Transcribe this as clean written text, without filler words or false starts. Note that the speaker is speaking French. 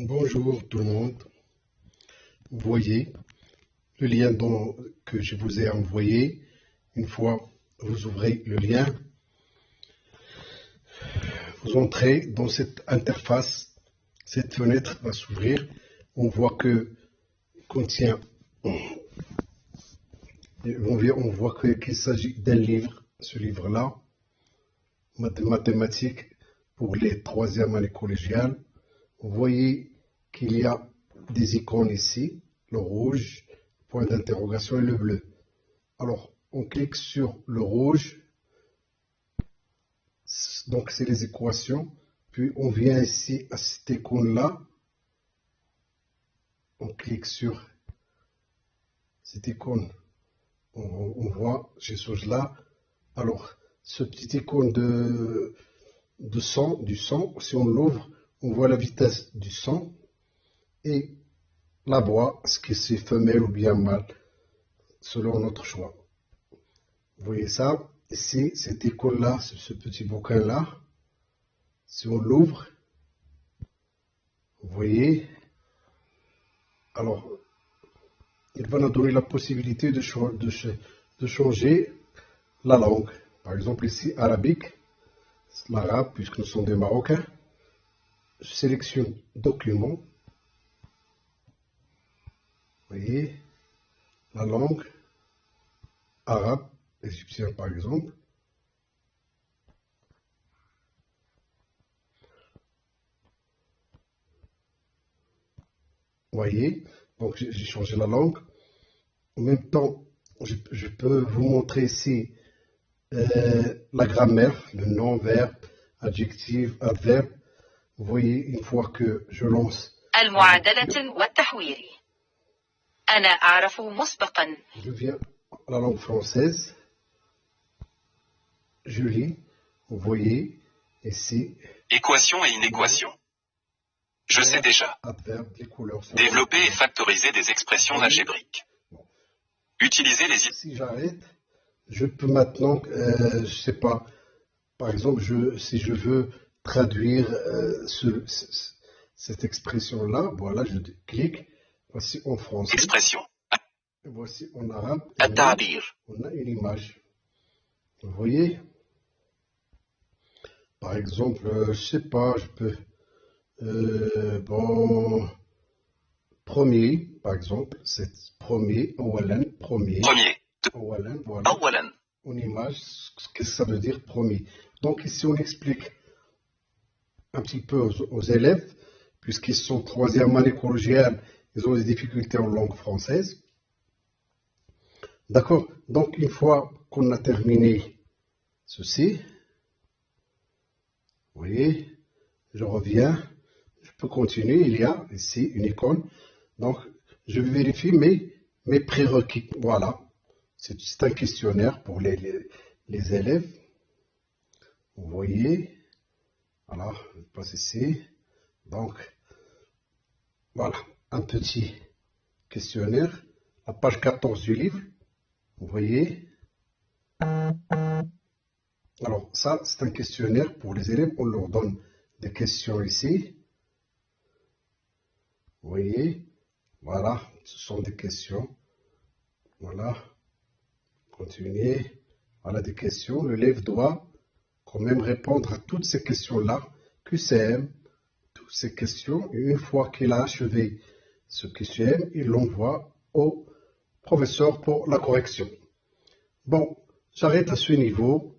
Bonjour tout le monde. Vous voyez le lien que je vous ai envoyé. Une fois vous ouvrez le lien, vous entrez dans cette interface. Cette fenêtre va s'ouvrir. On voit que contient, on voit qu'il s'agit d'un livre. Ce livre-là, mathématiques pour les troisième années collégiales. Vous voyez qu'il y a des icônes ici, le rouge, point d'interrogation et le bleu. Alors, on clique sur le rouge, donc c'est les équations, puis on vient ici à cette icône-là, on clique sur cette icône, on voit ces choses-là. Alors, ce petit icône du sang, si on l'ouvre, on voit la vitesse du sang et la voix, est-ce que c'est femelle ou bien mâle, selon notre choix. Vous voyez ça, ici, cette icône-là, ce petit bouquin-là, si on l'ouvre, vous voyez, alors, il va nous donner la possibilité de changer la langue. Par exemple, ici, arabique, l'arabe, puisque nous sommes des Marocains. Je sélectionne document. Vous voyez, la langue arabe, égyptien par exemple. Vous voyez, donc j'ai changé la langue. En même temps, je peux vous montrer ici la grammaire, le nom, verbe, adjectif, adverbe. Vous voyez, une fois que je lance, je viens à la langue française, je lis, vous voyez, ici, Équation et inéquation. Je sais déjà. adverbe, les couleurs. Développer et factoriser des expressions algébriques. Utiliser les... Si j'arrête, je peux maintenant, je sais pas, par exemple, si je veux traduire cette expression-là, voilà, je clique, voici en français, Expression. voici en arabe, التعبير. on a une image. Vous voyez? Par exemple, je sais pas, je peux, bon, premier, par exemple, c'est premier, premier, Premier. voilà. أولا. En image, ce que ça veut dire premier. Donc ici, on explique un petit peu aux élèves, puisqu'ils sont troisième année collégiale, ils ont des difficultés en langue française. D'accord? Donc, une fois qu'on a terminé ceci, vous voyez, je reviens, je peux continuer, il y a ici une icône. Donc, je vérifie mes prérequis. Voilà. C'est un questionnaire pour les élèves. Vous voyez. Voilà, je passe ici. Donc, voilà, un petit questionnaire. La page 14 du livre. Vous voyez. Alors, ça, c'est un questionnaire pour les élèves. On leur donne des questions ici. Vous voyez. Voilà, ce sont des questions. Voilà. Continuez. Voilà des questions. L'élève doit quand même répondre à toutes ces questions-là, QCM, toutes ces questions. Et une fois qu'il a achevé ce QCM, il l'envoie au professeur pour la correction. Bon, j'arrête à ce niveau.